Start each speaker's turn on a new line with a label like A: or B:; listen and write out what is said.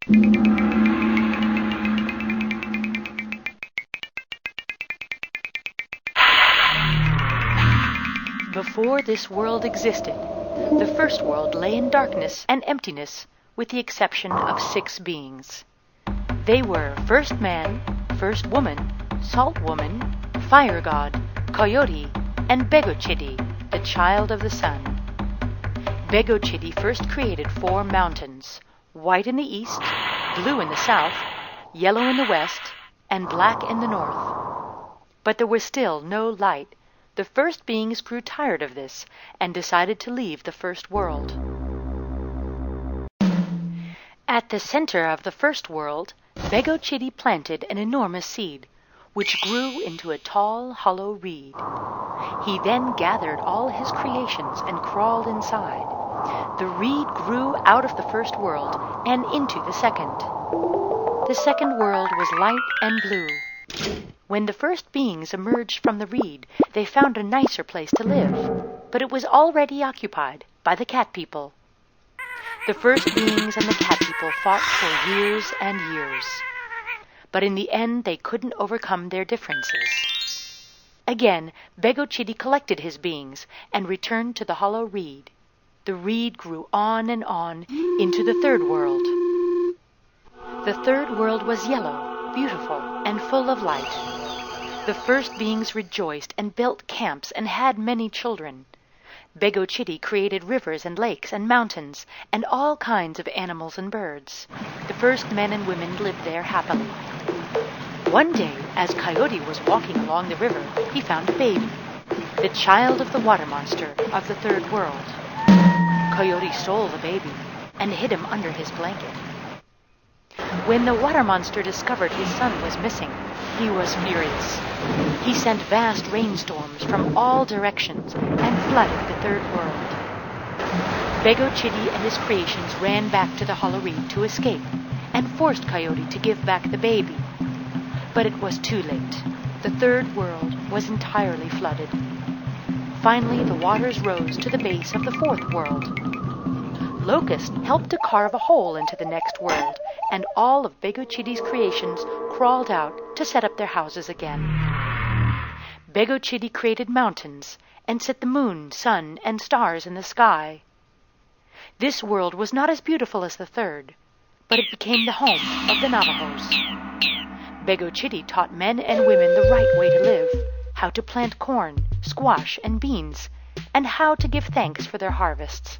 A: Before this world existed, the first world lay in darkness and emptiness, with the exception of 6 beings. They were First Man, First Woman, Salt Woman, Fire God, Coyote, and Begochiddy, the child of the sun. Begochiddy first created 4 mountains, white in the east, blue in the south, yellow in the west, and black in the north. But there was still no light. The first beings grew tired of this and decided to leave the first world. At the center of the first world, Begochiddy planted an enormous seed, which grew into a tall, hollow reed. He then gathered all his creations and crawled inside. The reed grew out of the first world and into the second. The second world was light and blue. When the first beings emerged from the reed, they found a nicer place to live, but it was already occupied by the cat people. The first beings and the cat people fought for years and years, but in the end they couldn't overcome their differences. Again, Begochiddy collected his beings and returned to the hollow reed. The reed grew on and on into the third world. The third world was yellow, beautiful, and full of light. The first beings rejoiced and built camps and had many children. Begochiddy created rivers and lakes and mountains and all kinds of animals and birds. The first men and women lived there happily. One day, as Coyote was walking along the river, he found a baby, the child of the water monster of the third world. Coyote stole the baby and hid him under his blanket. When the water monster discovered his son was missing, he was furious. He sent vast rainstorms from all directions and flooded the third world. Begochiddy and his creations ran back to the hollow reed to escape and forced Coyote to give back the baby. But it was too late. The third world was entirely flooded. Finally, the waters rose to the base of the fourth world. Locust helped to carve a hole into the next world, and all of Begochiddy's creations crawled out to set up their houses again. Begochiddy created mountains and set the moon, sun, and stars in the sky. This world was not as beautiful as the third, but it became the home of the Navajos. Begochiddy taught men and women the right way to live, how to plant corn, squash, and beans, and how to give thanks for their harvests.